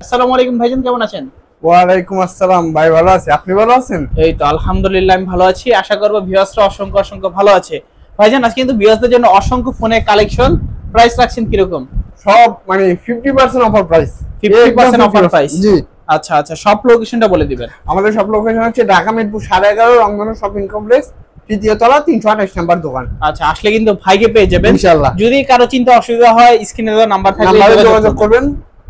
আসসালামু আলাইকুম ভাইজান, কেমন আছেন? ওয়ালাইকুম আসসালাম ভাই, ভালো আছি। আপনি ভালো আছেন? এই তো আলহামদুলিল্লাহ, আমি ভালো আছি। আশা করব ভিউয়ার্সরা অসংখ্য অসংখ্য ভালো আছে। ভাইজান, আজকে কিন্তু ভিউয়ার্সদের জন্য অসংখ্য ফোনের কালেকশন। প্রাইস রাখছেন কিরকম? সব মানে 50% অফার প্রাইস। 50% offer price. জি, আচ্ছা আচ্ছা, সব লোকেশনটা বলে দিবেন। আমাদের সব লোকেশন হচ্ছে ঢাকা মিরপুর 11.5 রংধনু শপিং কমপ্লেক্স, তৃতীয় তলা, 328 নাম্বার দোকান। আচ্ছা, আসলে কিন্তু ভাইকে পেয়ে যাবেন ইনশাআল্লাহ। যদি কারো চিন্তা অসুবিধা হয় স্ক্রিনে দেওয়া নাম্বার থাকলে নাম্বারে যোগাযোগ করবেন।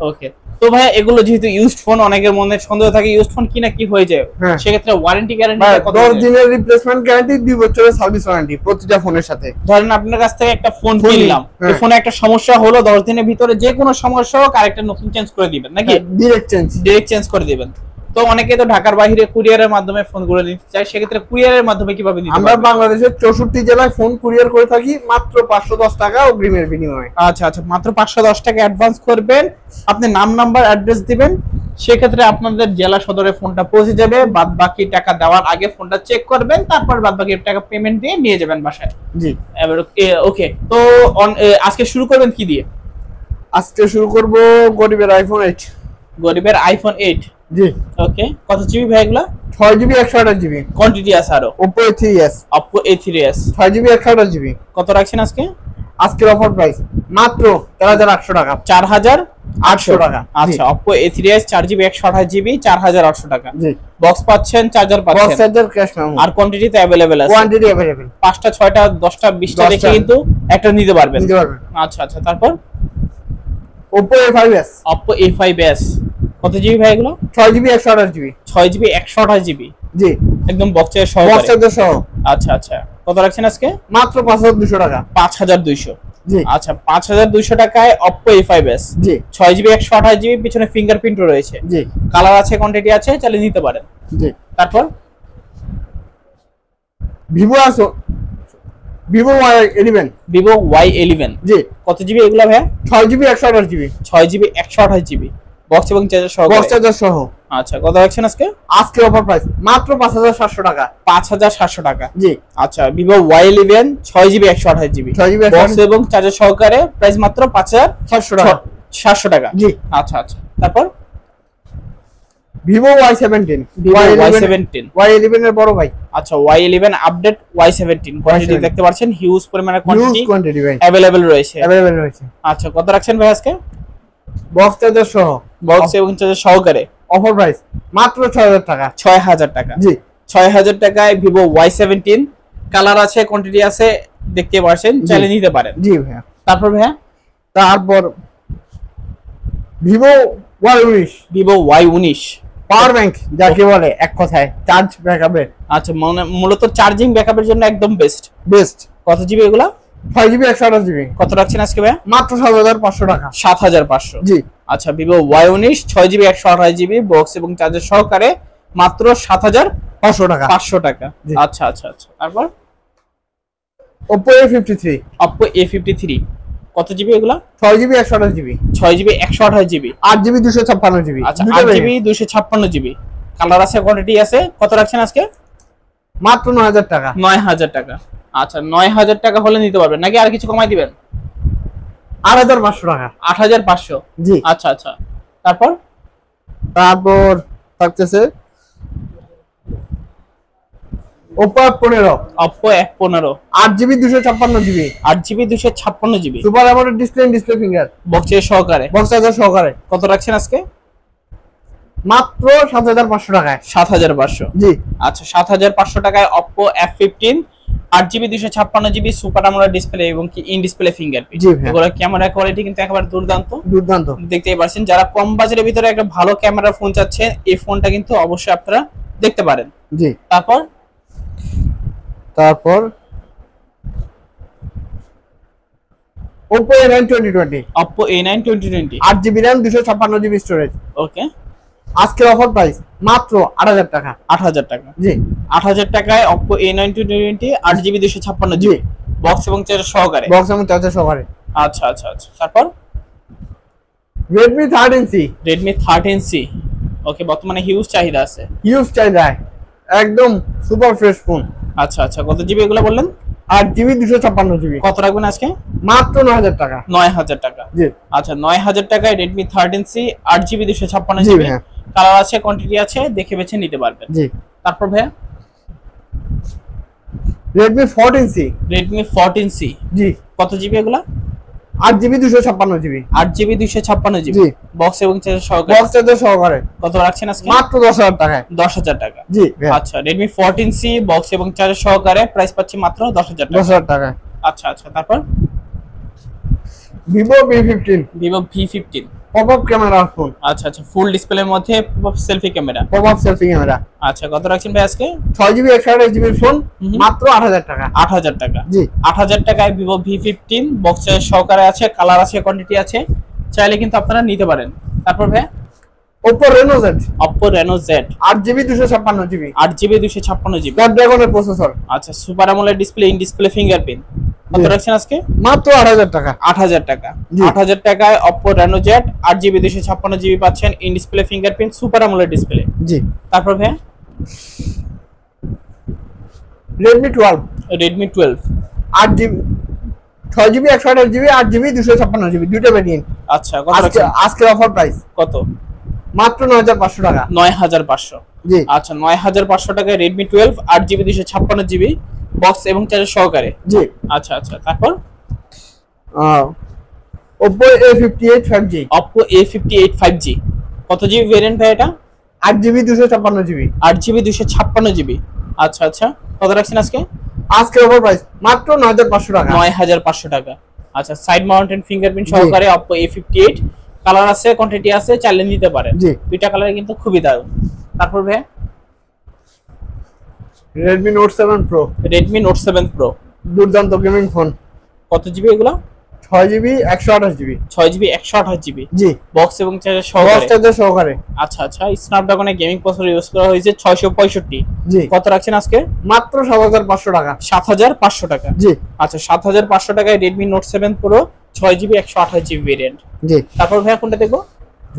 ওকে। তো ভাই, এগুলো যেহেতু ইউজড ফোন, অনেকের মনে সন্দেহ থাকে ইউজড ফোন কিনা কি হয়ে যায়, হ্যাঁ। সেক্ষেত্রে ওয়ারেন্টি গ্যারান্টি কত? 10 দিনের রিপ্লেসমেন্ট গ্যারান্টি, 2 বছরের সার্ভিস ওয়ারেন্টি প্রতিটা ফোনের সাথে। ধরেন আপনার কাছ থেকে একটা ফোন ফোন কিনলাম, হ্যাঁ। এই ফোনে একটা সমস্যা হলো, 10 দিনের ভিতরে যে কোনো সমস্যা হোক আরেকটা নতুন চেঞ্জ করে দিবেন নাকি? ডিরেক্ট চেঞ্জ করে দিবেন। তো অনেকে তো ঢাকার বাইরে কুরিয়ারের মাধ্যমে ফোন করে নিতে চায়, সেক্ষেত্রে কুরিয়ারের মাধ্যমে কিভাবে দিতে আমরা পারবেন? বাংলাদেশের 64 জেলায় ফোন কুরিয়ার করে থাকি মাত্র 510 টাকা অগ্রিমের বিনিময়ে। আচ্ছা আচ্ছা, মাত্র 510 টাকা অ্যাডভান্স করবেন, আপনি নাম নাম্বার অ্যাড্রেস দিবেন, সেক্ষেত্রে আপনাদের জেলা সদরে ফোনটা পৌঁছে যাবে। বাদ বাকি টাকা দেওয়ার আগে ফোনটা চেক করবেন, তারপর বাদ বাকি টাকা পেমেন্ট দিয়ে নিয়ে যাবেন বাসায়। জি, এবার ওকে। তো আজকে শুরু করবেন কি দিয়ে? আজকে শুরু করব গরিবের আইফোন 8। গরিবের আইফোন 8। জি, ওকে, কত জিবি ভাই এগুলা? 6GB 128GB। কোয়ান্টিটি আছে আরো? Oppo A3s Oppo A3s 6GB 128GB। কত রাখছেন আজকে? আজকের অফার প্রাইস মাত্র 13,800 টাকা। 4,800 টাকা। আচ্ছা, Oppo A3s 4GB 128GB 4,800 টাকা। জি, বক্স পাচ্ছেন, চার্জার বক্স পাচ্ছেন, চার্জার, ক্যাশ মেমো, আর কোয়ান্টিটি তো अवेलेबल আছে। Quantity available. 5টা 6টা 10টা 20টা 10টা দেখে কিন্তু একটা নিতে পারবেন। নিতে পারবেন। আচ্ছা আচ্ছা, তারপর Oppo A5s Oppo A5s কত জিবি ভাই এগুলো? 6GB 128GB। 6GB 128GB জি, একদম বক্সের বক্স সহকারে। চার্জার সহ আচ্ছা আচ্ছা, কত রাখছেন আজকে? মাত্র 5,200 টাকা। 5,200। জি, আচ্ছা, 5,200 টাকায় Oppo A5s জি, 6GB 128GB, পিছনে ফিঙ্গারপ্রিন্টও রয়েছে, জি, কালার আছে, কোয়ান্টিটি আছে, চালিয়ে নিতে পারেন। জি। তারপর Vivo আছে, Vivo Y11। Vivo Y11 জি, কত জিবি এগুলা ভাইয়া? 6GB 128GB। 6GB 128GB box এবং চার্জার সহ। বক্স চার্জার সহ। আচ্ছা, কত রাখছেন আজকে? আজকের অফার প্রাইস মাত্র 5,700 টাকা। 5,700 টাকা। জি, আচ্ছা, Vivo Y11 6GB 128GB 6GB box এবং চার্জার সহকারে, প্রাইস মাত্র 700 টাকা। 5,700 টাকা। জি, আচ্ছা আচ্ছা, তারপর Vivo Y17। Vivo Y17 Y11 এর বড় ভাই। আচ্ছা, Y11 update Y17 quantity Y17 দেখতে পাচ্ছেন, হিউজ পরিমাণে হিউজ কোয়ান্টিটি কোয়ান্টিটি ভাই अवेलेबल রয়েছে। अवेलेबल রয়েছে। আচ্ছা, কত রাখছেন ভাই আজকে? বক্স চার্জার সহ বক্স এবং চার্জার সহকারে অফার প্রাইস মাত্র 6,000 টাকা। 6,000 টাকা। জি, 6,000 টাকায় Vivo Y17, কালার আছে, কোয়ান্টিটি আছে, দেখতে পাচ্ছেন, জি। চাইলে নিতে পারেন। জি ভাইয়া। তারপর ভাইয়া তারপর Vivo Y19 Vivo Y19 power bank, যাকে বলে এক কথায় চার্জ ব্যাকআপের আচ্ছা, মূলত চার্জিং ব্যাকআপের জন্য একদম বেস্ট। বেস্ট। কত জিবি এগুলা? 6GB 128GB। কত রাখছেন আজকে ভাইয়া? মাত্র 7,500 টাকা। 7,500। জি, আচ্ছা, Vivo Y19 6GB 128GB box এবং চার্জার সহকারে মাত্র 7,500 500 টাকা। টাকা। জি। আচ্ছা আচ্ছা আচ্ছা, তারপর Oppo A53 Oppo A53 কত জিবি এগুলা? 6GB 128GB 6GB 128GB 8GB 256GB। আচ্ছা, 8GB 256GB কালার আছে, কোয়ান্টিটি আছে, কত রাখছেন আজকে? মাত্র 9,000 টাকা। 9,000 টাকা। আচ্ছা, 9,000 টাকা হলে নিতে পারবেন নাকি আর কিছু কমাই দিবেন? 8,500 টাকা। 8,500। জি, আচ্ছা আচ্ছা, তারপর তারপর থাকতেছে Oppo F15 Oppo F15 8GB 256GB 8GB 256GB super AMOLED display finger বক্সের সহকারে বক্স চার্জার সহকারে কত রাখছেন আজকে? মাত্র 7,500 টাকায়। 7,500। জি, আচ্ছা, 7,500 টাকায় Oppo F15 8GB 256GB super AMOLED display এবং কি ইন ডিসপ্লে ফিঙ্গারপ্রিন্ট। জি ভাইয়া। এগুলো ক্যামেরা কোয়ালিটি কিন্তু একেবারে দুর্দান্ত। দুর্দান্ত। দেখতেই পাচ্ছেন, যারা কম বাজেটের ভিতরে একটা ভালো ক্যামেরা ফোন চাচ্ছেন, এই ফোনটা কিন্তু অবশ্যই আপনারা দেখতে পারেন। জি, তারপর Oppo A9 2020 Oppo A9 2020 8GB RAM 256GB storage. ওকে, আজকের অফার প্রাইস মাত্র 8,000 টাকা। 8,000 টাকা। জি, 8,000 টাকায় Oppo A9 2020 8GB 256GB জি, বক্স এবং চার্জার সহকারে। বক্স এবং চার্জার সহকারে। আচ্ছা আচ্ছা আচ্ছা, তারপর Redmi 13C Redmi 13C ওকে, বর্তমানে হিউজ চাহিদা আছে। হিউজ চাহিদা, একদম সুপার ফ্রেশ ফোন। আচ্ছা আচ্ছা, কত জিবি এগুলো বললেন? 8GB 256GB। কত রাখবেন আজকে? মাত্র 9000 টাকা। 9000 টাকা। জি আচ্ছা 9000 টাকায় Redmi 13C 8GB 256GB। জি ভাইয়া। কালার আছে, কোয়ান্টিটি আছে, দেখে বেছে নিতে পারবেন। জি। তারপর ভাইয়া Redmi 14C। Redmi 14C। জি। কত জিবি এগুলা? 8GB 256GB। 8GB 256GB। জি। বক্স এবং চার্জার সহকারে। বক্স চার্জার সহকারে। কত রাখছেন আজকে? মাত্র 10000 টাকায়। 10000 টাকা। জি ভাইয়া। আচ্ছা Redmi 14C বক্স এবং চার্জার সহকারে প্রাইস পাচ্ছি মাত্র 10000 টাকা। 10000 টাকায়। আচ্ছা আচ্ছা তারপর Vivo V15। Vivo V15। Popup camera phone. আচ্ছা আচ্ছা ফুল ডিসপ্লের মধ্যে selfie camera. Popup selfie camera. আচ্ছা কত রাখছেন ভাই আজকে? 6GB 128GB ফোন মাত্র 8000 টাকা। 8000 টাকা। জি। 8000 টাকায় Vivo V15 বক্স চার্জার সহকারে আছে, কালার আছে, কোয়ান্টিটি আছে, চাইলে কিন্তু আপনারা নিতে পারেন। তারপর ভাই Oppo Reno Z। Oppo Reno Z 8GB 256GB। 8GB 256GB। Snapdragon processor. আচ্ছা super AMOLED display, in display fingerprint. কত রাখছেন আজকে? মাত্র 8000 টাকা। 8000 টাকা। জি। 8000 টাকায় Oppo Reno Z 8GB 256GB পাচ্ছেন, in display fingerprint, super AMOLED display. জি। তারপর ভাই Redmi 12। Redmi 12 8GB 6GB 128GB 8GB 256GB দুটো ভেরিয়েন্ট। আচ্ছা কত আজকে রাখছেন? আজকে অফার প্রাইস কত? মাত্র 9500 টাকা। 9500। জি। আচ্ছা 9500 টাকায় Redmi 12 8GB 256GB বক্স এবং চার্জার সহকারে। জি। আচ্ছা আচ্ছা তারপর Oppo A58 5G। Oppo A58 5G। কত জিবি ভেরিয়েন্ট ভাই এটা? 8GB 256GB। 8GB 256GB। আচ্ছা আচ্ছা কত রাখছেন আজকে? আজকে অফার প্রাইস মাত্র 9500 টাকা। 9500 টাকা। আচ্ছা সাইড মাউন্টেড ফিঙ্গারপ্রিন্ট জি। সহকারে Oppo A58, কালার আছে, কোয়ান্টিটি আছে, চাইলে নিতে পারেন। জি। দুইটা কালারে কিন্তু খুবই দারুণ। তারপর ভাই Redmi Note 7 Pro। Redmi Note 7 Pro। দুর্দান্ত গেমিং ফোন। কত জিবি এগুলো? 6GB 128GB। 6GB 128GB জি। বক্স এবং চার্জার বক্স সহকারে। চার্জার সহকারে। আচ্ছা আচ্ছা স্ন্যাপড্রাগনের গেমিং প্রসেসর ইউজ করা হয়েছে 665। জি। কত রাখছেন আজকে? মাত্র 7500 টাকা। 7500 টাকা। জি। আচ্ছা 7500 টাকায় Redmi Note 7 Pro 6GB 128GB variant. জি। তারপর ভাই কোনটা দেখবো?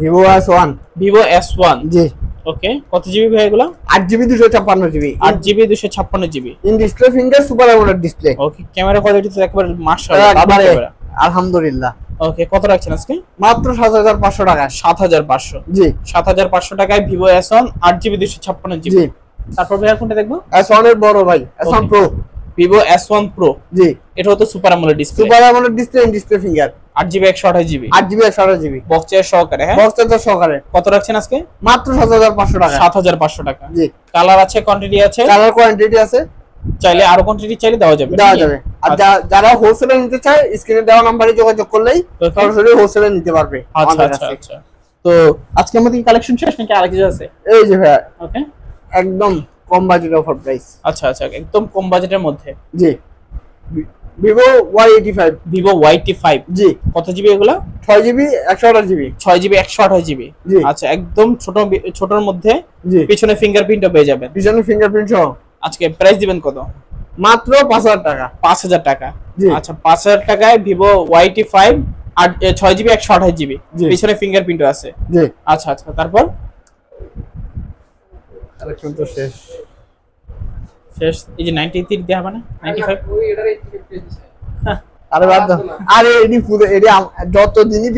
Vivo S1। Vivo S1। জি। ওকে কত জিবি ভাই এগুলো? 8GB 256GB। 8GB 256GB। In display finger super AMOLED display. Okay camera quality তো একবার মাশাআল্লাহ দারুণ একবারে ক্যামেরা। আলহামদুলিল্লাহ। ওকে কত রাখছেন আজকে? মাত্র 7500 টাকা। 7500। জি। 7500 টাকায় Vivo S1 8GB 256GB। জি। তারপর ভাই কোনটা দেখবো? S1 এর বড় ভাই S1 Pro। Vivo S1 Pro। জি। এটা হতো super AMOLED display. Super AMOLED display in display finger 8GB 128GB। 8GB 128GB box charger সহকারে। হ্যাঁ বক্স চার্জার সহকারে। কত রাখছেন আজকে? মাত্র 7500 টাকা। 7500 টাকা। জি। কালার আছে, কোয়ান্টিটি আছে, কালার কোয়ান্টিটি আছে, চাইলে আরো কোয়ান্টিটি চাইলে দেওয়া যাবে। দেওয়া যাবে। আর যারা হোলসেলে নিতে চায় স্ক্রিনে দেওয়া নম্বরে যোগাযোগ করলেই সরাসরি হোলসেলে নিতে পারবে আচ্ছা আমাদের আচ্ছা কাছে। আচ্ছা তো আজকে আমাদের কালেকশন শেষ নাকি আরেক কিছু আছে? এই যে ভাই ওকে একদম কম বাজেট অফার প্রাইস। আচ্ছা আচ্ছা একদম কম বাজেটের মধ্যে জি। Vivo Y85। Vivo Y85। জি। কত জিবি এগুলো? 6GB 128GB। 6GB 128GB। জি। আচ্ছা একদম ছোটর মধ্যে জি। পিছনে ফিঙ্গারপ্রিন্টও পেয়ে যাবেন। পিছনে ফিঙ্গারপ্রিন্ট সহ। আজকে প্রাইস দিবেন কত? মাত্র 5000 টাকা। 5000 টাকা। জি। আচ্ছা 5000 টাকায় Vivo Y85 6GB 128GB জি। পিছনে ফিঙ্গারপ্রিন্টও আছে। জি। আচ্ছা আচ্ছা তারপর কালেকশন তো শেষ। শেষ এই যে 93 দেয়া হবে না 95? আরে বাদ দাও। আরে এডি পুরো এডি যত দিনই